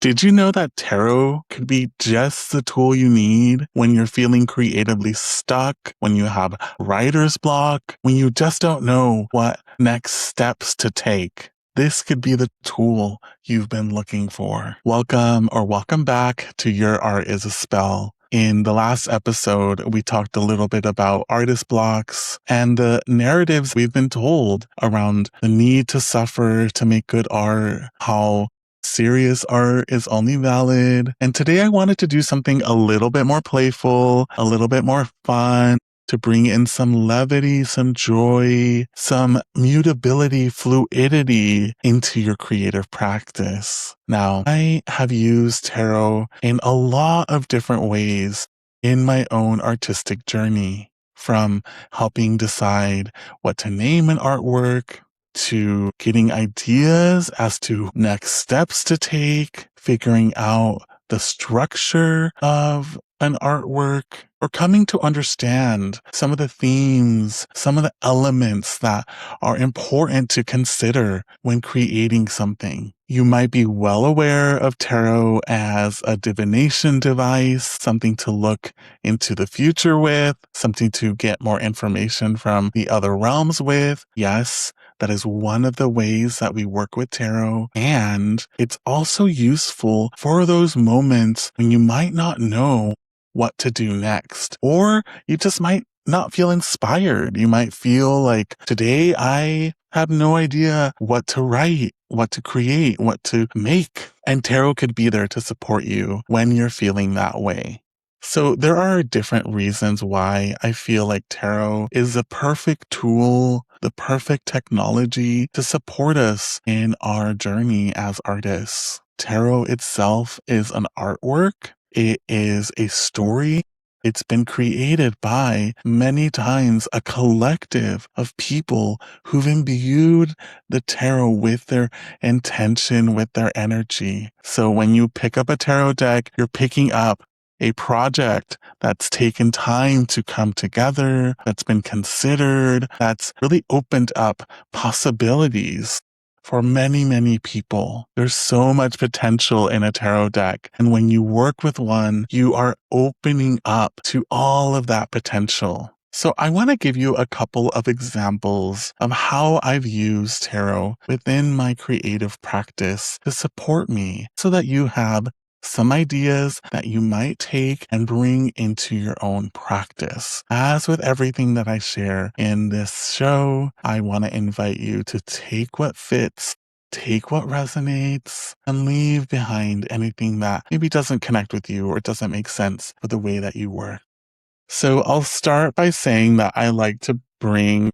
Did you know that tarot could be just the tool you need when you're feeling creatively stuck, when you have writer's block, when you just don't know what next steps to take? This could be the tool you've been looking for. Welcome back to Your Art is a Spell. In the last episode, we talked a little bit about artist blocks and the narratives we've been told around the need to suffer to make good art, how serious art is only valid. And today I wanted to do something a little bit more playful, a little bit more fun, to bring in some levity, some joy, some mutability, fluidity into your creative practice. Now, I have used tarot in a lot of different ways in my own artistic journey, from helping decide what to name an artwork, to getting ideas as to next steps to take, figuring out the structure of an artwork, or coming to understand some of the themes, some of the elements that are important to consider when creating something. You might be well aware of tarot as a divination device, something to look into the future with, something to get more information from the other realms with. Yes, that is one of the ways that we work with tarot. And it's also useful for those moments when you might not know what to do next, or you just might not feel inspired. You might feel like, today I have no idea what to write, what to create, what to make. And tarot could be there to support you when you're feeling that way. So there are different reasons why I feel like tarot is the perfect tool, the perfect technology to support us in our journey as artists. Tarot itself is an artwork. It is a story. It's been created by, many times, a collective of people who've imbued the tarot with their intention, with their energy. So when you pick up a tarot deck, you're picking up a project that's taken time to come together, that's been considered, that's really opened up possibilities for many, many people. There's so much potential in a tarot deck. And when you work with one, you are opening up to all of that potential. So I want to give you a couple of examples of how I've used tarot within my creative practice to support me, so that you have some ideas that you might take and bring into your own practice. As with everything that I share in this show, I want to invite you to take what fits, take what resonates, and leave behind anything that maybe doesn't connect with you or doesn't make sense for the way that you work. So I'll start by saying that I like to bring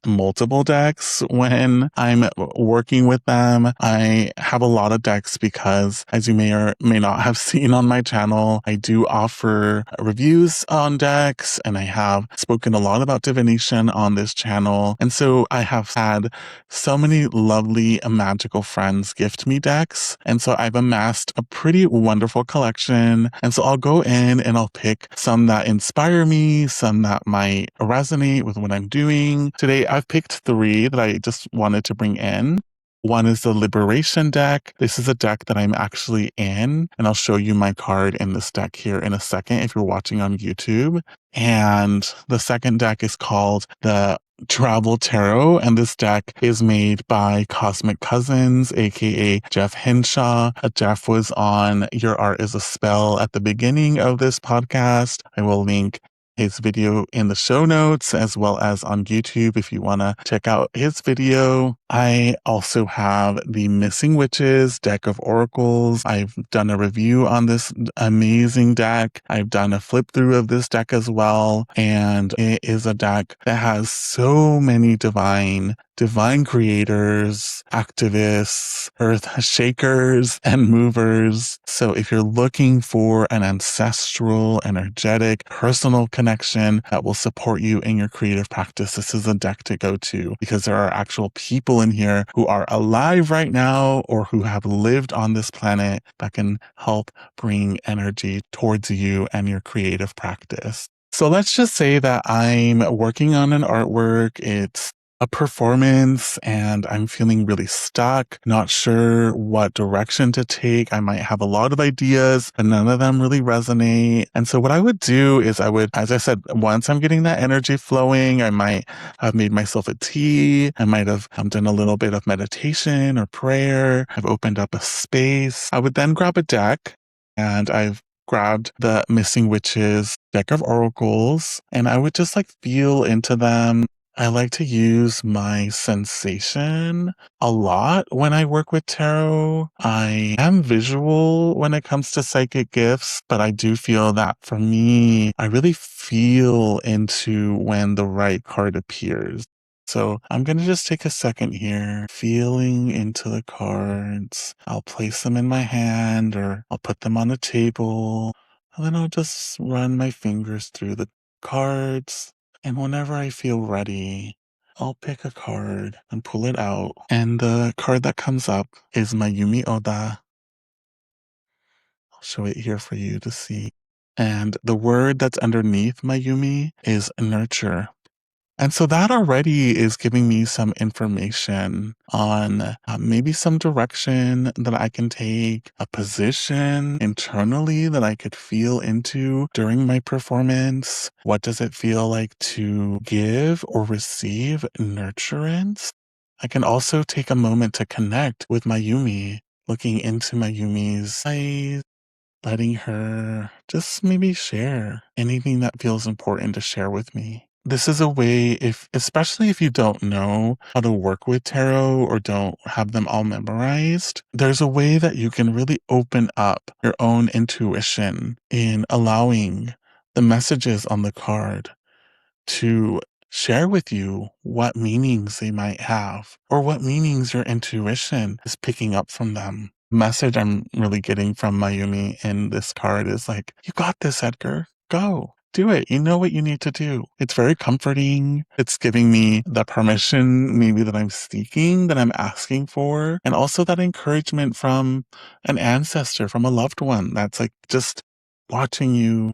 multiple decks when I'm working with them. I have a lot of decks because, as you may or may not have seen on my channel, I do offer reviews on decks, and I have spoken a lot about divination on this channel. And so I have had so many lovely and magical friends gift me decks. And so I've amassed a pretty wonderful collection. And so I'll go in and I'll pick some that inspire me, some that might resonate with what I'm doing. Today, I've picked 3 that I just wanted to bring in. One is the Liberation deck. This is a deck that I'm actually in, and I'll show you my card in this deck here in a second if you're watching on YouTube. And the second deck is called the Travel Tarot, and this deck is made by Cosmic Cousins, aka Jeff Hinshaw. Jeff was on Your Art is a Spell at the beginning of this podcast. I will link his video in the show notes, as well as on YouTube if you want to check out his video. I also have the Missing Witches deck of oracles. I've done a review on this amazing deck. I've done a flip through of this deck as well, and it is a deck that has so many divine creators, activists, earth shakers, and movers. So if you're looking for an ancestral, energetic, personal connection that will support you in your creative practice, this is a deck to go to, because there are actual people in here who are alive right now or who have lived on this planet that can help bring energy towards you and your creative practice. So let's just say that I'm working on an artwork. It's a performance and I'm feeling really stuck, not sure what direction to take. I might have a lot of ideas, but none of them really resonate. And so what I would do is as I said, once I'm getting that energy flowing, I might have made myself a tea. I might have done a little bit of meditation or prayer. I've opened up a space. I would then grab a deck, and I've grabbed the Missing Witches deck of oracles, and I would just like feel into them. I like to use my sensation a lot when I work with tarot. I am visual when it comes to psychic gifts, but I do feel that for me, I really feel into when the right card appears. So I'm going to just take a second here, feeling into the cards. I'll place them in my hand or I'll put them on a table, and then I'll just run my fingers through the cards. And whenever I feel ready, I'll pick a card and pull it out. And the card that comes up is Mayumi Oda. I'll show it here for you to see. And the word that's underneath Mayumi is nurture. And so that already is giving me some information on maybe some direction that I can take, a position internally that I could feel into during my performance. What does it feel like to give or receive nurturance? I can also take a moment to connect with Mayumi, looking into Mayumi's eyes, letting her just maybe share anything that feels important to share with me. This is a way, especially if you don't know how to work with tarot or don't have them all memorized, there's a way that you can really open up your own intuition in allowing the messages on the card to share with you what meanings they might have or what meanings your intuition is picking up from them. Message I'm really getting from Mayumi in this card is like, you got this, Edgar. Go. Do it. You know what you need to do. It's very comforting. It's giving me the permission maybe that I'm seeking, that I'm asking for, and also that encouragement from an ancestor, from a loved one that's like just watching you,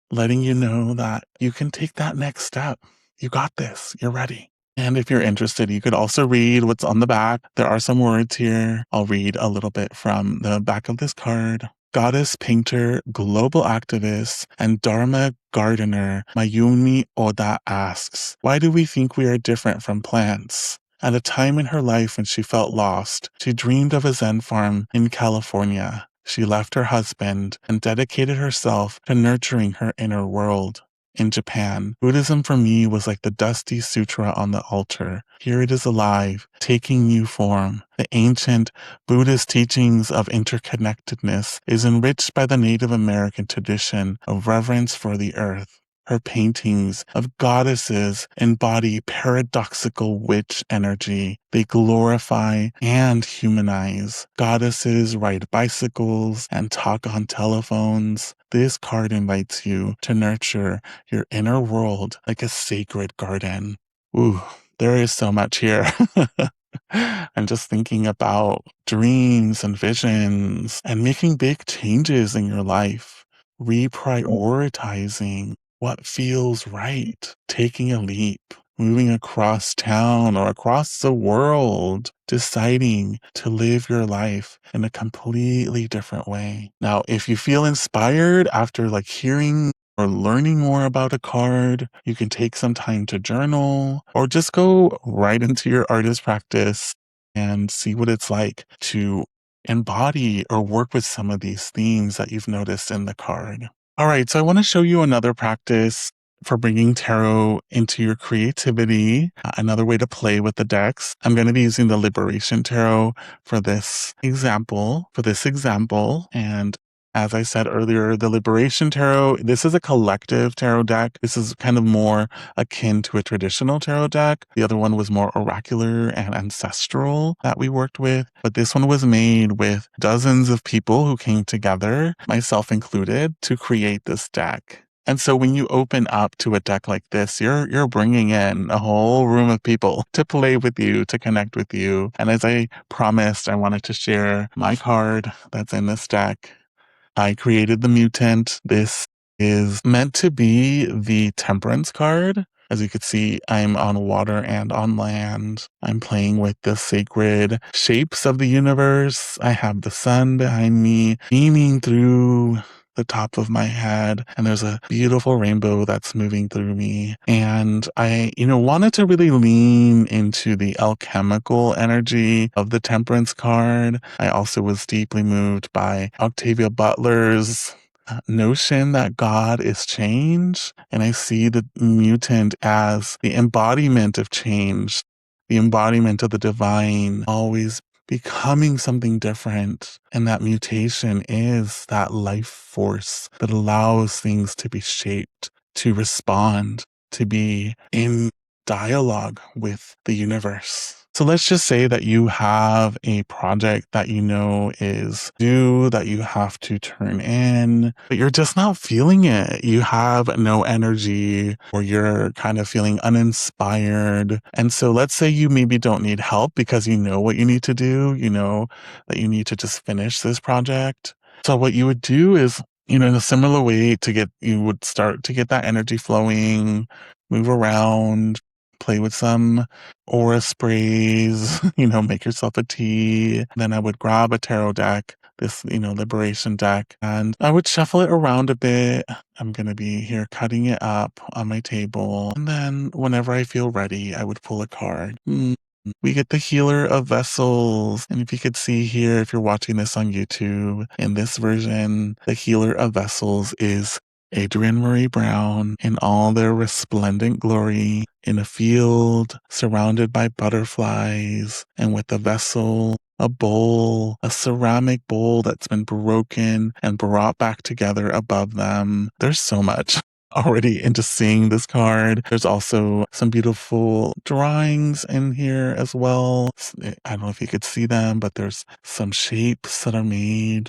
letting you know that you can take that next step. You got this. You're ready. And if you're interested, you could also read what's on the back. There are some words here. I'll read a little bit from the back of this card. Goddess painter, global activist, and Dharma gardener Mayumi Oda asks, why do we think we are different from plants? At a time in her life when she felt lost, she dreamed of a Zen farm in California. She left her husband and dedicated herself to nurturing her inner world. In Japan, Buddhism for me was like the dusty sutra on the altar. Here it is alive, taking new form. The ancient Buddhist teachings of interconnectedness is enriched by the Native American tradition of reverence for the earth. Her paintings of goddesses embody paradoxical witch energy. They glorify and humanize. Goddesses ride bicycles and talk on telephones. This card invites you to nurture your inner world like a sacred garden. Ooh, there is so much here. I'm just thinking about dreams and visions and making big changes in your life, reprioritizing what feels right, taking a leap, moving across town or across the world, deciding to live your life in a completely different way. Now, if you feel inspired after like hearing or learning more about a card, you can take some time to journal or just go right into your artist practice and see what it's like to embody or work with some of these themes that you've noticed in the card. All right, so I want to show you another practice for bringing tarot into your creativity, another way to play with the decks. I'm going to be using the Liberation Tarot for this example, and as I said earlier, the Liberation Tarot, this is a collective tarot deck. This is kind of more akin to a traditional tarot deck. The other one was more oracular and ancestral that we worked with. But this one was made with dozens of people who came together, myself included, to create this deck. And so when you open up to a deck like this, you're bringing in a whole room of people to play with you, to connect with you. And as I promised, I wanted to share my card that's in this deck. I created the Mutant. This is meant to be the Temperance card. As you can see, I'm on water and on land. I'm playing with the sacred shapes of the universe. I have the sun behind me, beaming through the top of my head, and there's a beautiful rainbow that's moving through me. And I, wanted to really lean into the alchemical energy of the Temperance card. I also was deeply moved by Octavia Butler's notion that God is change. And I see the mutant as the embodiment of change, the embodiment of the divine, always becoming something different. And that mutation is that life force that allows things to be shaped, to respond, to be in dialogue with the universe. So let's just say that you have a project that you know is due, that you have to turn in, but you're just not feeling it. You have no energy, or you're kind of feeling uninspired. And so let's say you maybe don't need help because you know what you need to do. You know that you need to just finish this project. So what you would do is, in a similar way you would start to get that energy flowing, move around, play with some aura sprays, make yourself a tea. Then I would grab a tarot deck, this, liberation deck, and I would shuffle it around a bit. I'm going to be here cutting it up on my table. And then whenever I feel ready, I would pull a card. We get the Healer of Vessels. And if you could see here, if you're watching this on YouTube, in this version, the Healer of Vessels is Adrienne Maree Brown in all their resplendent glory, in a field surrounded by butterflies, and with a vessel, a bowl, a ceramic bowl that's been broken and brought back together above them. There's so much already into seeing this card. There's also some beautiful drawings in here as well. I don't know if you could see them, but there's some shapes that are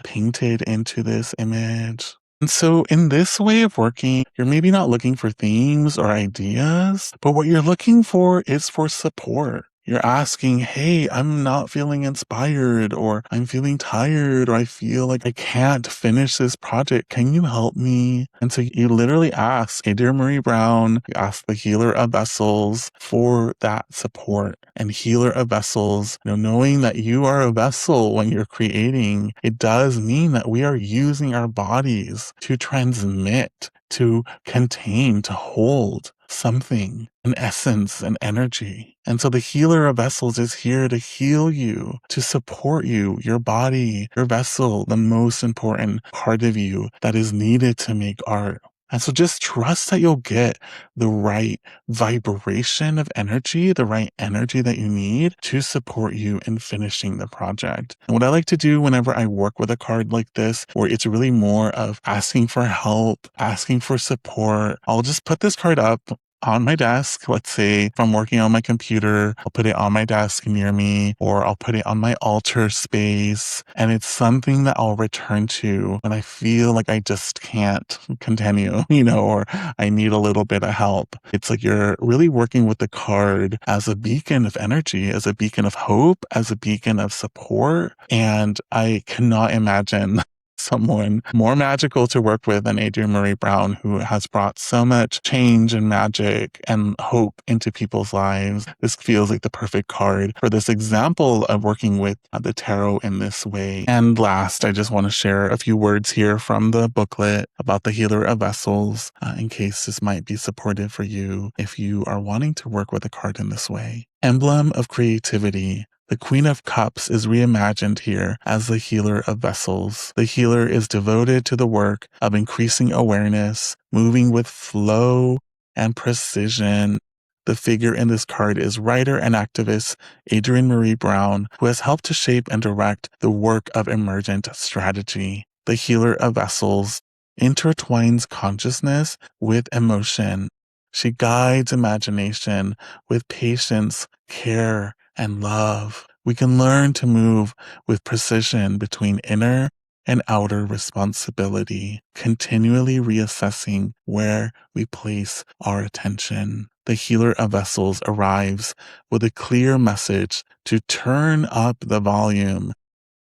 painted into this image. And so in this way of working, you're maybe not looking for themes or ideas, but what you're looking for is for support. You're asking, hey, I'm not feeling inspired, or I'm feeling tired, or I feel like I can't finish this project. Can you help me? And so you literally ask Adrienne Maree Brown, you ask the Healer of Vessels for that support. And Healer of Vessels, knowing that you are a vessel when you're creating, it does mean that we are using our bodies to transmit, to contain, to hold something, an essence, an energy. And so the Healer of Vessels is here to heal you, to support you, your body, your vessel, the most important part of you that is needed to make art. And so just trust that you'll get the right vibration of energy, the right energy that you need to support you in finishing the project. And what I like to do whenever I work with a card like this, where it's really more of asking for help, asking for support, I'll just put this card up on my desk. Let's say if I'm working on my computer, I'll put it on my desk near me, or I'll put it on my altar space. And it's something that I'll return to when I feel like I just can't continue, or I need a little bit of help. It's like you're really working with the card as a beacon of energy, as a beacon of hope, as a beacon of support. And I cannot imagine someone more magical to work with than Adrienne Maree Brown, who has brought so much change and magic and hope into people's lives. This feels like the perfect card for this example of working with the tarot in this way. And last, I just want to share a few words here from the booklet about the Healer of Vessels, in case this might be supportive for you if you are wanting to work with a card in this way. Emblem of creativity. The Queen of Cups is reimagined here as the Healer of Vessels. The healer is devoted to the work of increasing awareness, moving with flow and precision. The figure in this card is writer and activist Adrienne Maree Brown, who has helped to shape and direct the work of emergent strategy. The Healer of Vessels intertwines consciousness with emotion. She guides imagination with patience, care, and love. We can learn to move with precision between inner and outer responsibility, continually reassessing where we place our attention. The Healer of Vessels arrives with a clear message to turn up the volume,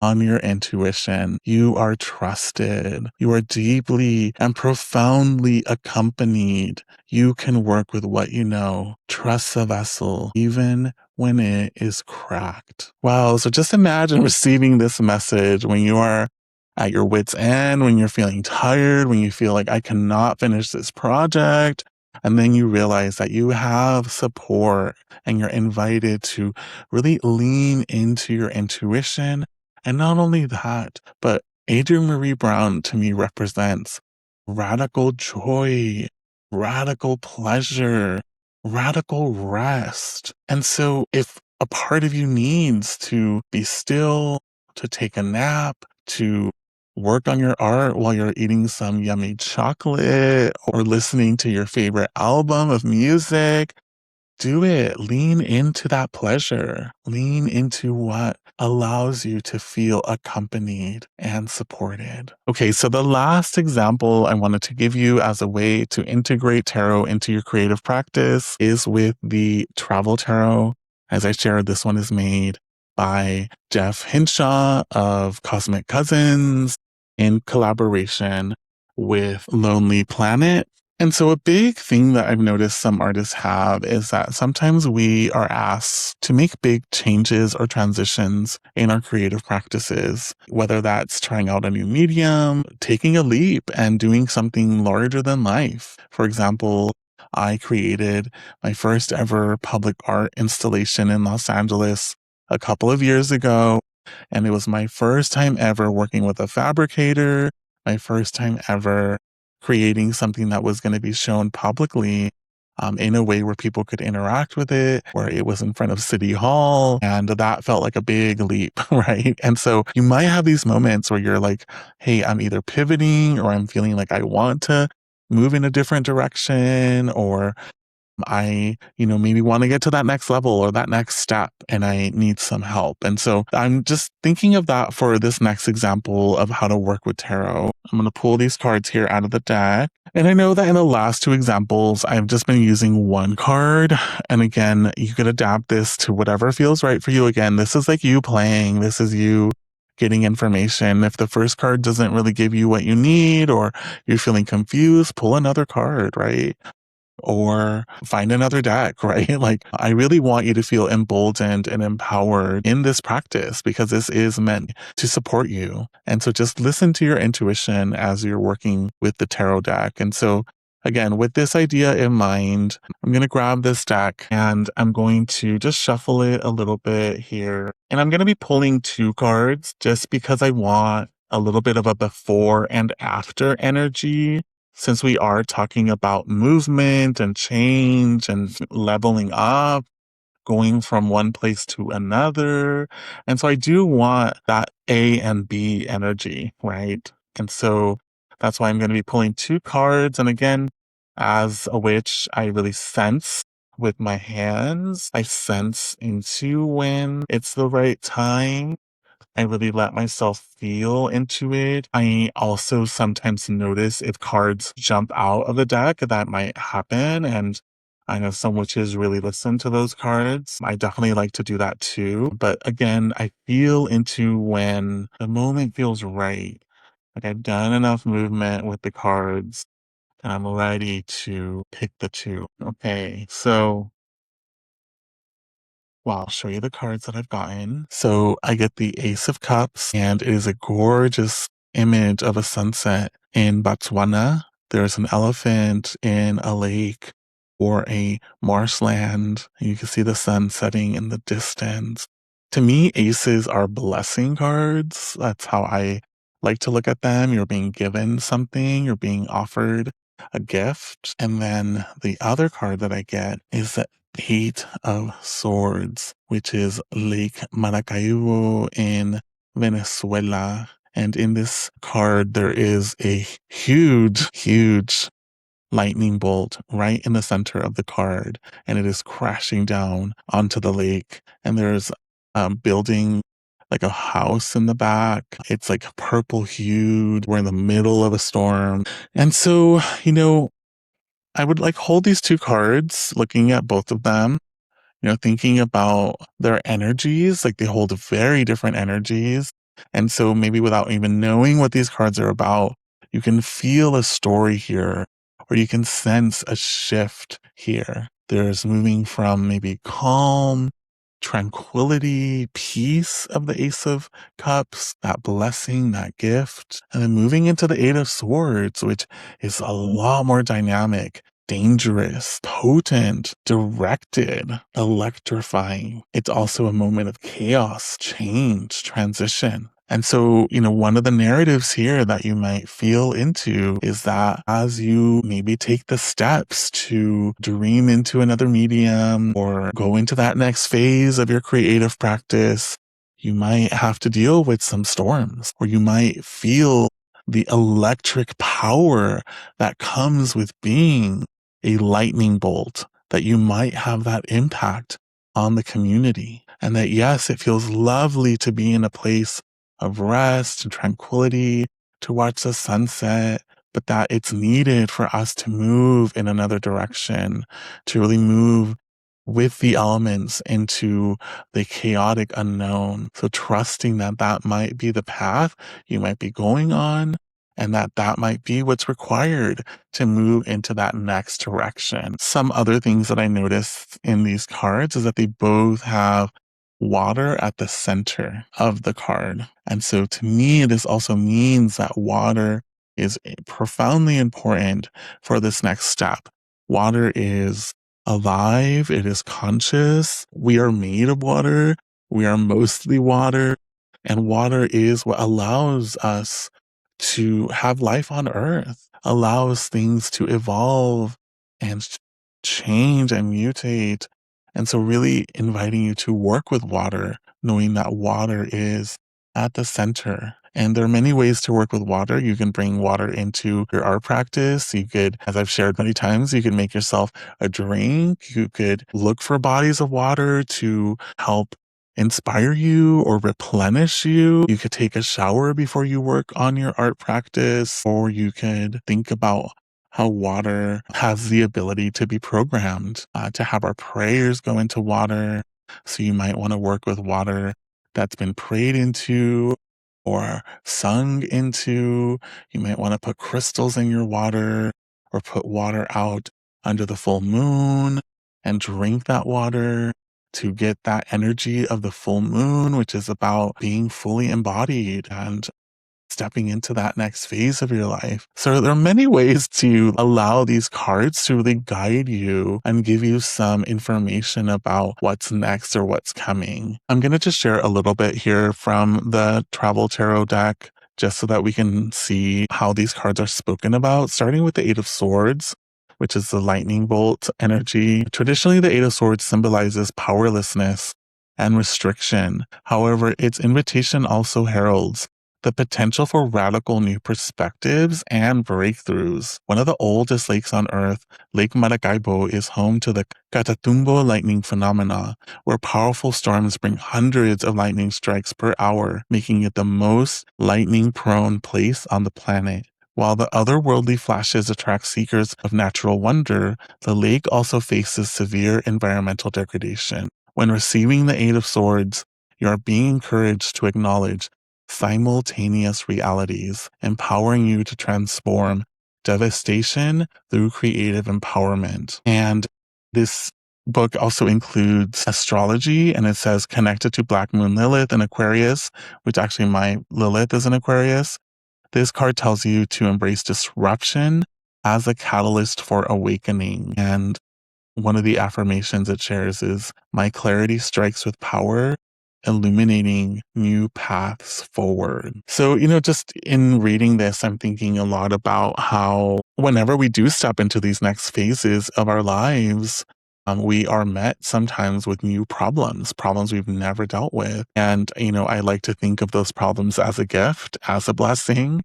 on your intuition. You are trusted. You are deeply and profoundly accompanied. You can work with what you know. Trust the vessel, even when it is cracked. Wow. So just imagine receiving this message when you are at your wit's end, when you're feeling tired, when you feel like I cannot finish this project. And then you realize that you have support and you're invited to really lean into your intuition. And not only that, but Adrienne Marie Brown to me represents radical joy, radical pleasure, radical rest. And so if a part of you needs to be still, to take a nap, to work on your art while you're eating some yummy chocolate or listening to your favorite album of music, do it. Lean into that pleasure. Lean into what allows you to feel accompanied and supported. Okay, so the last example I wanted to give you as a way to integrate tarot into your creative practice is with the travel tarot. As I shared, this one is made by Jeff Hinshaw of Cosmic Cousins in collaboration with Lonely Planet. And so a big thing that I've noticed some artists have is that sometimes we are asked to make big changes or transitions in our creative practices, whether that's trying out a new medium, taking a leap and doing something larger than life. For example, I created my first ever public art installation in Los Angeles a couple of years ago. And it was my first time ever working with a fabricator, my first time ever creating something that was going to be shown publicly in a way where people could interact with it, where it was in front of City Hall. And that felt like a big leap, right? And so you might have these moments where you're like, hey, I'm either pivoting or I'm feeling like I want to move in a different direction, or I, maybe want to get to that next level or that next step and I need some help. And so I'm just thinking of that for this next example of how to work with tarot. I'm going to pull these cards here out of the deck. And I know that in the last two examples, I've just been using one card. And again, you could adapt this to whatever feels right for you. Again, this is like you playing. This is you getting information. If the first card doesn't really give you what you need or you're feeling confused, pull another card, right? Or find another deck, right? Like, I really want you to feel emboldened and empowered in this practice because this is meant to support you. And so just listen to your intuition as you're working with the tarot deck. And so again, with this idea in mind, I'm going to grab this deck and I'm going to just shuffle it a little bit here. And I'm going to be pulling two cards just because I want a little bit of a before and after energy, since we are talking about movement and change and leveling up, going from one place to another. And so I do want that A and B energy, right? And so that's why I'm going to be pulling two cards. And again, as a witch, I really sense with my hands. I sense into when it's the right time. I really let myself feel into it. I also sometimes notice if cards jump out of the deck, that might happen. And I know some witches really listen to those cards. I definitely like to do that too. But again, I feel into when the moment feels right. Like I've done enough movement with the cards and I'm ready to pick the two. Okay, so well, I'll show you the cards that I've gotten. So I get the Ace of Cups, and it is a gorgeous image of a sunset in Botswana. There's an elephant in a lake or a marshland. You can see the sun setting in the distance. To me, aces are blessing cards. That's how I like to look at them. You're being given something, you're being offered a gift. And then the other card that I get is the Eight of Swords, which is Lake Maracaibo in Venezuela. And in this card, there is a huge lightning bolt right in the center of the card, and it is crashing down onto the lake. And there's building like a house in the back. It's like purple hued. We're in the middle of a storm. And so, I would like hold these two cards, looking at both of them, thinking about their energies, like they hold very different energies. And so maybe without even knowing what these cards are about, you can feel a story here, or you can sense a shift here. There's moving from maybe calm, tranquility, peace of the Ace of Cups, that blessing, that gift, and then moving into the Eight of Swords, which is a lot more dynamic, dangerous, potent, directed, electrifying. It's also a moment of chaos, change, transition. And so, one of the narratives here that you might feel into is that as you maybe take the steps to dream into another medium or go into that next phase of your creative practice, you might have to deal with some storms, or you might feel the electric power that comes with being a lightning bolt, that you might have that impact on the community. And that, yes, it feels lovely to be in a place of rest and tranquility, to watch the sunset, but that it's needed for us to move in another direction, to really move with the elements into the chaotic unknown. So trusting that that might be the path you might be going on, and that that might be what's required to move into that next direction. Some other things that I noticed in these cards is that they both have water at the center of the card. And so to me, this also means that water is profoundly important for this next step. Water is alive. It is conscious. We are made of water. We are mostly water. And water is what allows us to have life on earth, allows things to evolve and change and mutate. And so really inviting you to work with water, knowing that water is at the center. And there are many ways to work with water. You can bring water into your art practice. You could, as I've shared many times, you can make yourself a drink. You could look for bodies of water to help inspire you or replenish you. You could take a shower before you work on your art practice, or you could think about how water has the ability to be programmed, to have our prayers go into water. So you might want to work with water that's been prayed into or sung into. You might want to put crystals in your water, or put water out under the full moon and drink that water to get that energy of the full moon, which is about being fully embodied and stepping into that next phase of your life. So there are many ways to allow these cards to really guide you and give you some information about what's next or what's coming. I'm going to just share a little bit here from the Travel Tarot deck, just so that we can see how these cards are spoken about, starting with the Eight of Swords, which is the lightning bolt energy. Traditionally, the Eight of Swords symbolizes powerlessness and restriction. However, its invitation also heralds the potential for radical new perspectives and breakthroughs. One of the oldest lakes on Earth, Lake Maracaibo, is home to the Catatumbo lightning phenomena, where powerful storms bring hundreds of lightning strikes per hour, making it the most lightning-prone place on the planet. While the otherworldly flashes attract seekers of natural wonder, the lake also faces severe environmental degradation. When receiving the Eight of Swords, you are being encouraged to acknowledge simultaneous realities, empowering you to transform devastation through creative empowerment. And this book also includes astrology, and it says connected to Black Moon Lilith in Aquarius, which actually my Lilith is in Aquarius. This card tells you to embrace disruption as a catalyst for awakening. And one of the affirmations it shares is, my clarity strikes with power, illuminating new paths forward. So, just in reading this, I'm thinking a lot about how whenever we do step into these next phases of our lives, we are met sometimes with new problems we've never dealt with. And, I like to think of those problems as a gift, as a blessing,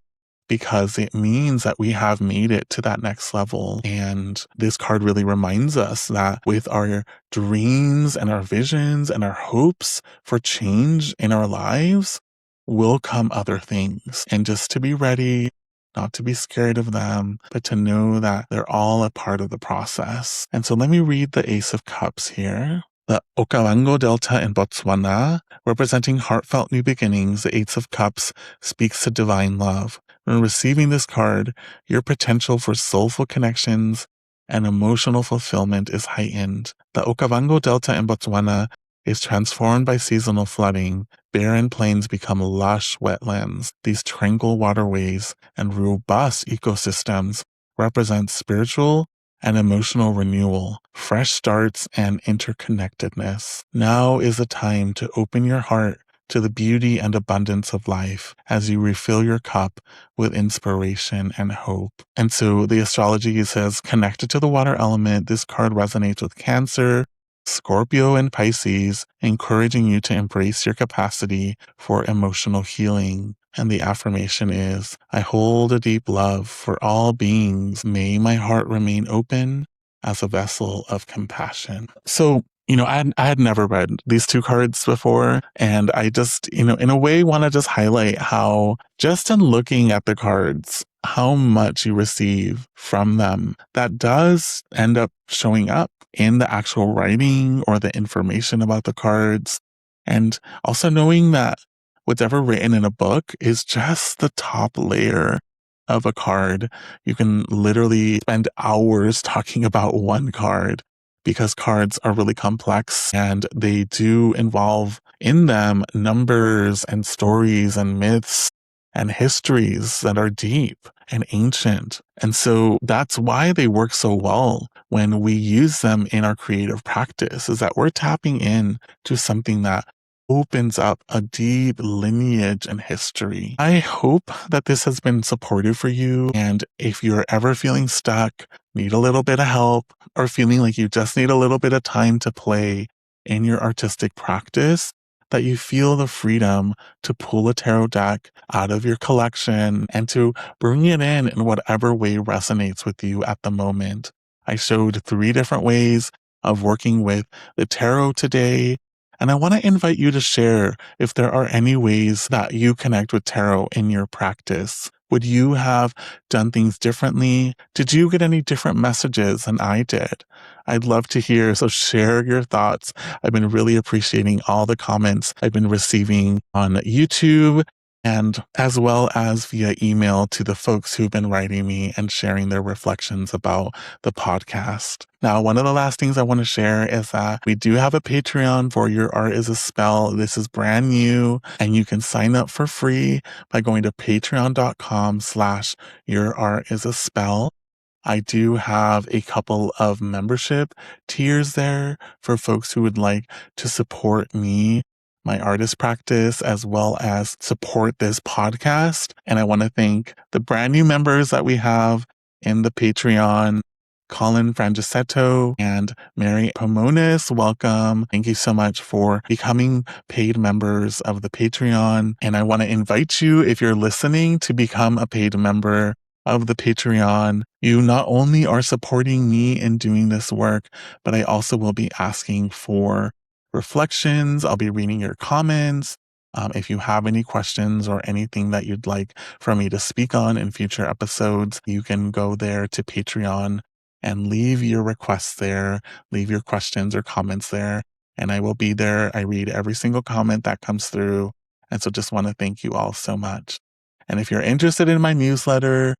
because it means that we have made it to that next level. And this card really reminds us that with our dreams and our visions and our hopes for change in our lives will come other things. And just to be ready, not to be scared of them, but to know that they're all a part of the process. And so let me read the Ace of Cups here. The Okavango Delta in Botswana, representing heartfelt new beginnings, the Eight of Cups speaks to divine love. When receiving this card, your potential for soulful connections and emotional fulfillment is heightened. The Okavango Delta in Botswana is transformed by seasonal flooding. Barren plains become lush wetlands. These tranquil waterways and robust ecosystems represent spiritual and emotional renewal, fresh starts, and interconnectedness. Now is the time to open your heart to the beauty and abundance of life as you refill your cup with inspiration and hope. And so the astrology says, connected to the water element, this card resonates with Cancer, Scorpio, and Pisces, encouraging you to embrace your capacity for emotional healing. And the affirmation is, I hold a deep love for all beings. May my heart remain open as a vessel of compassion. So, I had never read these two cards before, and I just, in a way want to just highlight how just in looking at the cards, how much you receive from them that does end up showing up in the actual writing or the information about the cards. And also knowing that what's ever written in a book is just the top layer of a card. You can literally spend hours talking about one card because cards are really complex and they do involve in them numbers and stories and myths and histories that are deep and ancient. And so that's why they work so well when we use them in our creative practice, is that we're tapping in to something that opens up a deep lineage and history. I hope that this has been supportive for you. And if you're ever feeling stuck, need a little bit of help, or feeling like you just need a little bit of time to play in your artistic practice, that you feel the freedom to pull a tarot deck out of your collection and to bring it in whatever way resonates with you at the moment. I showed 3 different ways of working with the tarot today. And I want to invite you to share if there are any ways that you connect with tarot in your practice. Would you have done things differently? Did you get any different messages than I did? I'd love to hear, so share your thoughts. I've been really appreciating all the comments I've been receiving on YouTube, and as well as via email to the folks who've been writing me and sharing their reflections about the podcast. Now, one of the last things I want to share is that we do have a Patreon for Your Art is a Spell. This is brand new, and you can sign up for free by going to patreon.com/yourartisaspell. I do have a couple of membership tiers there for folks who would like to support me, my artist practice, as well as support this podcast. And I want to thank the brand new members that we have in the Patreon. Colin Frangisetto and Mary Pomonis, welcome. Thank you so much for becoming paid members of the Patreon. And I want to invite you, if you're listening, to become a paid member of the Patreon. You not only are supporting me in doing this work, but I also will be asking for reflections. I'll be reading your comments. If you have any questions or anything that you'd like for me to speak on in future episodes, you can go there to Patreon and leave your requests there, leave your questions or comments there, and I will be there. I read every single comment that comes through. And so just want to thank you all so much. And if you're interested in my newsletter,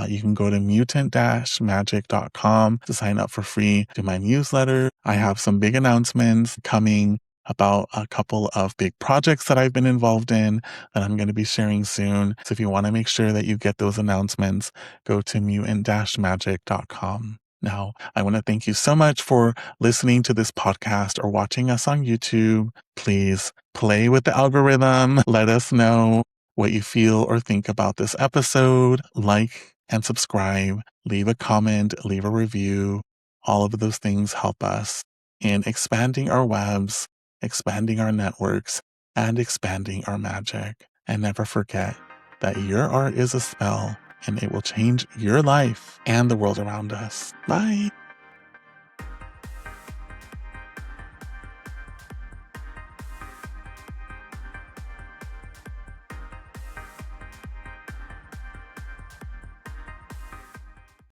you can go to mutant-magic.com to sign up for free to my newsletter. I have some big announcements coming about a couple of big projects that I've been involved in that I'm going to be sharing soon. So if you want to make sure that you get those announcements, go to mutant-magic.com. Now, I want to thank you so much for listening to this podcast or watching us on YouTube. Please play with the algorithm. Let us know what you feel or think about this episode. Like and subscribe, leave a comment, leave a review. All of those things help us in expanding our webs, expanding our networks, and expanding our magic. And never forget that your art is a spell, and it will change your life and the world around us. Bye.